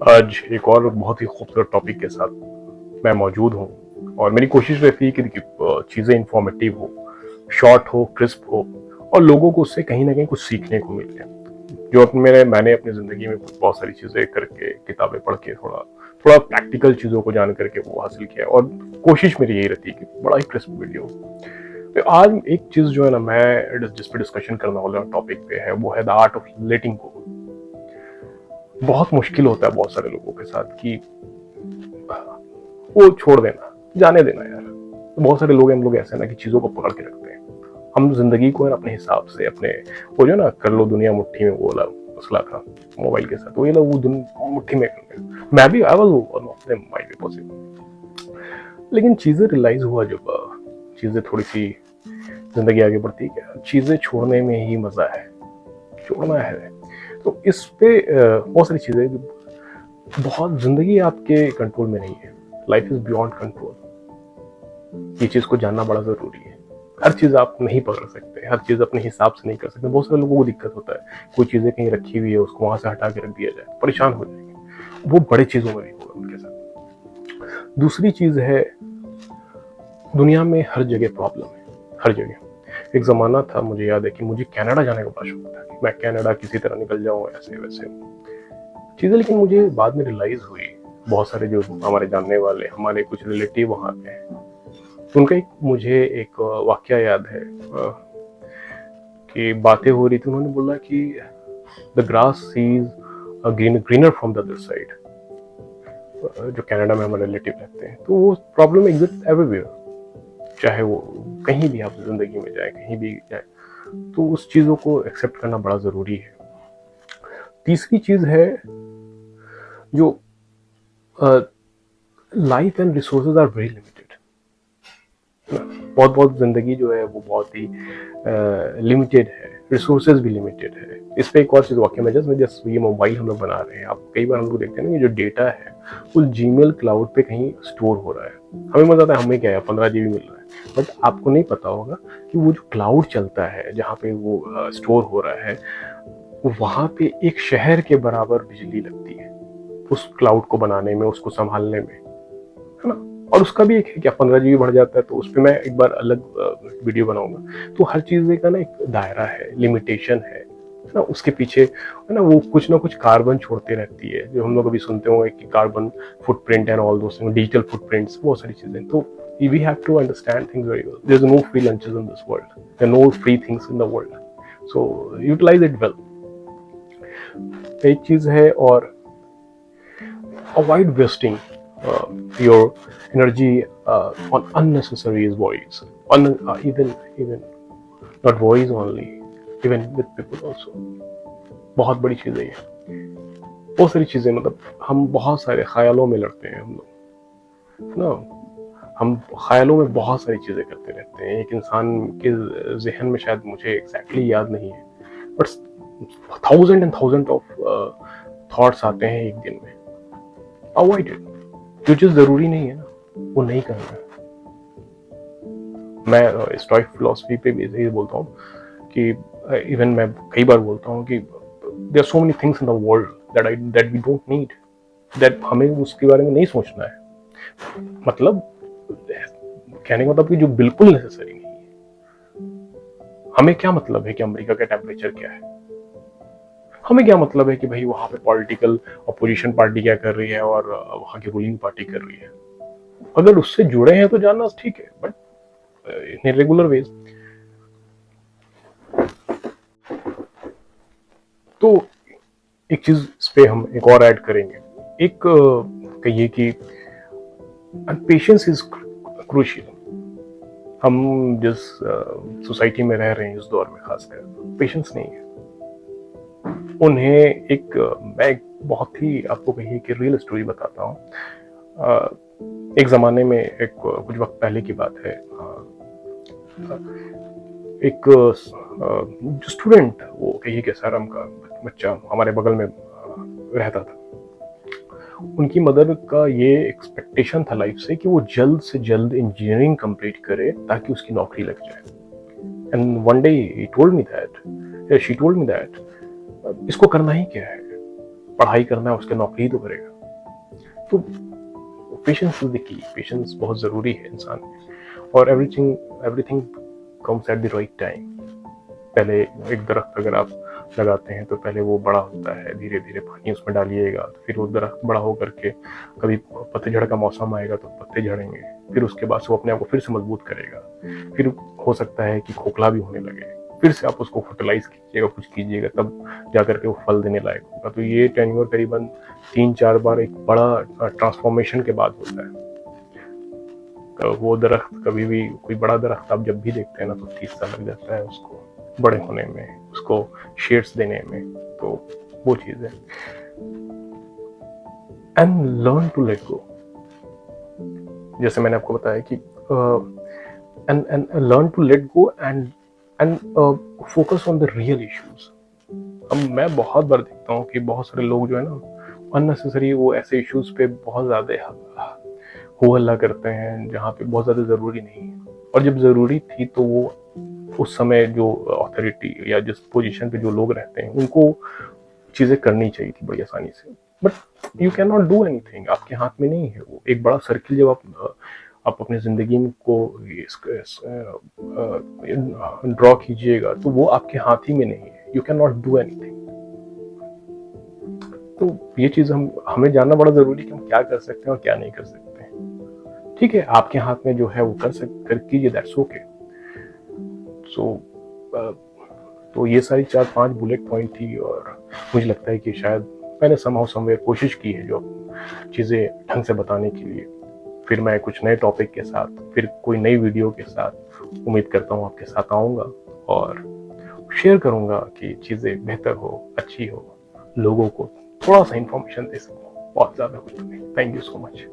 आज एक और बहुत ही खूबसूरत टॉपिक के साथ मैं मौजूद हूँ और मेरी कोशिश रहती है कि चीज़ें इंफॉर्मेटिव हो, शॉर्ट हो, क्रिस्प हो और लोगों को उससे कहीं ना कहीं कुछ सीखने को मिले। जो मैंने अपनी ज़िंदगी में बहुत सारी चीज़ें करके, किताबें पढ़ के, थोड़ा थोड़ा प्रैक्टिकल चीज़ों को जान करके वो हासिल किया और कोशिश मेरी यही रहती है कि बड़ा ही क्रिस्प वीडियो। तो आज एक चीज़ जो है ना, मैं जिस पे डिस्कशन करने वाला टॉपिक पे है वो है द आर्ट ऑफ लेटिंग गो। बहुत मुश्किल होता है बहुत सारे लोगों के साथ कि वो छोड़ देना, जाने देना यार। तो बहुत सारे लोग हम लोग ऐसे ना कि चीज़ों को पकड़ के रखते हैं। हम जिंदगी को है अपने हिसाब से, अपने वो जो ना कर लो दुनिया मुट्ठी में वो वाला मसला था मोबाइल के साथ, वो ये लोग वो मुट्ठी में कर गया। मैं भी I was one of them, might be possible. लेकिन चीज़ें रियलाइज हुआ जब चीज़ें थोड़ी सी जिंदगी आगे बढ़ती है, चीज़ें छोड़ने में ही मज़ा है, छोड़ना है। तो इस पे बहुत सारी चीज़ें, बहुत जिंदगी आपके कंट्रोल में नहीं है। Life is beyond control. ये चीज को जानना बड़ा जरूरी है। हर चीज आप नहीं पकड़ सकते, हर चीज अपने हिसाब से नहीं कर सकते। बहुत सारे लोगों को दिक्कत होता है, कोई चीजें कहीं रखी हुई है उसको वहां से हटा के रख दिया जाए, परेशान हो जाएंगे। वो बड़े चीजों में भी होगा उनके साथ। दूसरी चीज है, दुनिया में हर जगह प्रॉब्लम है, हर जगह। एक जमाना था, मुझे याद है कि मुझे कनाडा जाने का बड़ा शौक था कि मैं कनाडा किसी तरह निकल जाऊं, ऐसे वैसे चीजें। लेकिन मुझे बाद में रियलाइज हुई, बहुत सारे जो हमारे जानने वाले, हमारे कुछ रिलेटिव वहाँ पे हैं, तो उनका मुझे एक वाक्य याद है कि बातें हो रही थी। उन्होंने बोला कि the grass sees greener from the other side. जो कनाडा में हमारे रिलेटिव रहते हैं, तो वो प्रॉब्लम एग्जिस्ट एवरीवेयर, चाहे वो कहीं भी आप जिंदगी में जाए, कहीं भी जाए, तो उस चीजों को एक्सेप्ट करना बड़ा जरूरी है। तीसरी चीज है जो life and resources are very limited. बहुत बहुत जिंदगी जो है वो बहुत ही लिमिटेड है, रिसोर्सेज भी लिमिटेड है। इस पे एक और चीज वाकई में, जस्ट ये मोबाइल हम लोग बना रहे हैं, आप कई बार हम लोग देखते हैं ना, ये जो डेटा है वो जीमेल क्लाउड पे कहीं स्टोर हो रहा है। हमें मजा आता है, हमें क्या है 15 GB मिल रहा है, बट आपको नहीं पता होगा कि वो जो क्लाउड चलता है जहाँ पे वो स्टोर हो रहा है, वहां पे एक शहर के बराबर बिजली लगती है उस क्लाउड को बनाने में, उसको संभालने में, है ना। और उसका भी एक है, क्या 15 GB बढ़ जाता है तो उस पर मैं एक बार अलग वीडियो बनाऊंगा। तो हर चीज का ना एक दायरा है, लिमिटेशन है ना। उसके पीछे है ना वो कुछ ना कुछ कार्बन छोड़ते रहती है, जो हम लोग अभी सुनते होंगे कि carbon footprint and all those things, digital footprints, बहुत सारी चीजें। तो we have to understand things very well. There's no free lunches in this world. There are no free things in the world. So utilize it well. एक चीज है, और avoid wasting your energy on unnecessary worries, even not worries only, even with people also. बहुत बड़ी चीज है ये। बहुत सारी चीजें, मतलब हम बहुत सारे ख्यालों में लड़ते हैं हम लोग ना। हम ख्यालों में बहुत सारी चीजें करते रहते हैं। एक इंसान के जहन में, शायद मुझे एग्जैक्टली याद नहीं है, but thousand and thousand of thoughts आते हैं एक दिन में। Avoid it. जो चीज जरूरी नहीं है ना, वो नहीं करना है। मैं स्टोइक फिलॉसफी पे भी यही बोलता हूँ कि इवन मैं कई बार बोलता हूँ कि there are so many things in the world that we don't need, that हमें उसके बारे में नहीं सोचना है। मतलब कहने का मतलब कि जो बिल्कुल नेसेसरी नहीं है। हमें क्या मतलब है कि अमेरिका का टेम्परेचर क्या है? हमें क्या मतलब है कि भाई वहां पे पॉलिटिकल अपोजिशन पार्टी क्या कर रही है और वहां की रूलिंग पार्टी कर रही है? अगर उससे जुड़े हैं तो जानना ठीक है, बट इन रेगुलर वेज। तो एक चीज इस पे हम एक और ऐड करेंगे, एक कहिए कि पेशेंस इज क्रूशियल। हम जिस सोसाइटी में रह रहे हैं इस दौर में खासकर, पेशेंस नहीं है उन्हें। मैं एक बहुत ही आपको कहिए कि रियल स्टोरी बताता हूँ। एक जमाने में, कुछ वक्त पहले की बात है, एक जो स्टूडेंट, वो कहिए कि सारम का बच्चा हमारे बगल में रहता था। उनकी मदर का ये एक्सपेक्टेशन था लाइफ से कि वो जल्द से जल्द इंजीनियरिंग कंप्लीट करे ताकि उसकी नौकरी लग जाए। And one day he told me that, she told me that, इसको करना ही क्या है, पढ़ाई करना है, उसके नौकरी तो करेगा। तो patience is the key, patience बहुत ज़रूरी है इंसान में, और everything comes at the right time. पहले एक दरख्त अगर आप लगाते हैं तो पहले वो बड़ा होता है, धीरे धीरे पानी उसमें डालिएगा, तो फिर वो दरख्त बड़ा होकर के कभी पतझड़ का मौसम आएगा तो पत्ते झड़ेंगे, फिर उसके बाद से वो अपने आप को फिर से मजबूत करेगा, फिर हो सकता है कि खोखला भी होने लगे, फिर से आप उसको फर्टिलाइज कीजिएगा, कुछ कीजिएगा, तब जाकर के वो फल देने लायक होगा। तो ये टेन्योर करीबन 3-4 बार एक बड़ा ट्रांसफॉर्मेशन के बाद होता है। तो वो दरख्त कभी भी, कोई बड़ा दरख्त आप जब भी देखते हैं ना तो 30 साल लग जाता है उसको बड़े होने में, उसको शेड्स देने में, तो वो चीज़ है। And learn to let go, जैसे मैंने आपको बताया कि and learn to let go and focus on the real issues. अब मैं बहुत बार देखता हूँ कि बहुत सारे लोग जो है ना अननेसेसरी वो ऐसे इश्यूज पे बहुत ज़्यादा हो हल्ला करते हैं जहाँ पे बहुत ज़्यादा ज़रूरी नहीं है, और जब ज़रूरी थी तो वो उस समय जो अथॉरिटी या जिस पोजीशन पे जो लोग रहते हैं उनको चीज़ें करनी चाहिए थी बड़ी आसानी से, but you can not do anything, आपके हाथ में नहीं है वो। एक बड़ा सर्किल जब आप अपनी ज़िंदगी को ड्रॉ कीजिएगा तो वो आपके हाथ ही में नहीं है, you can not do anything. तो ये चीज़ हमें जानना बड़ा ज़रूरी है कि हम क्या कर सकते हैं और क्या नहीं कर सकते। ठीक है, आपके हाथ में जो है वो कर कीजिए, दैट्स ओके। सो तो ये सारी 4-5 बुलेट पॉइंट थी, और मुझे लगता है कि शायद मैंने समहाउ समवेयर कोशिश की है जो चीज़ें ढंग से बताने के लिए। फिर मैं कुछ नए टॉपिक के साथ, फिर कोई नई वीडियो के साथ उम्मीद करता हूँ आपके साथ आऊँगा और शेयर करूँगा कि चीज़ें बेहतर हो, अच्छी हो, लोगों को थोड़ा सा इन्फॉर्मेशन दे सकूँ, बहुत ज़्यादा कुछ नहीं। Thank you so much.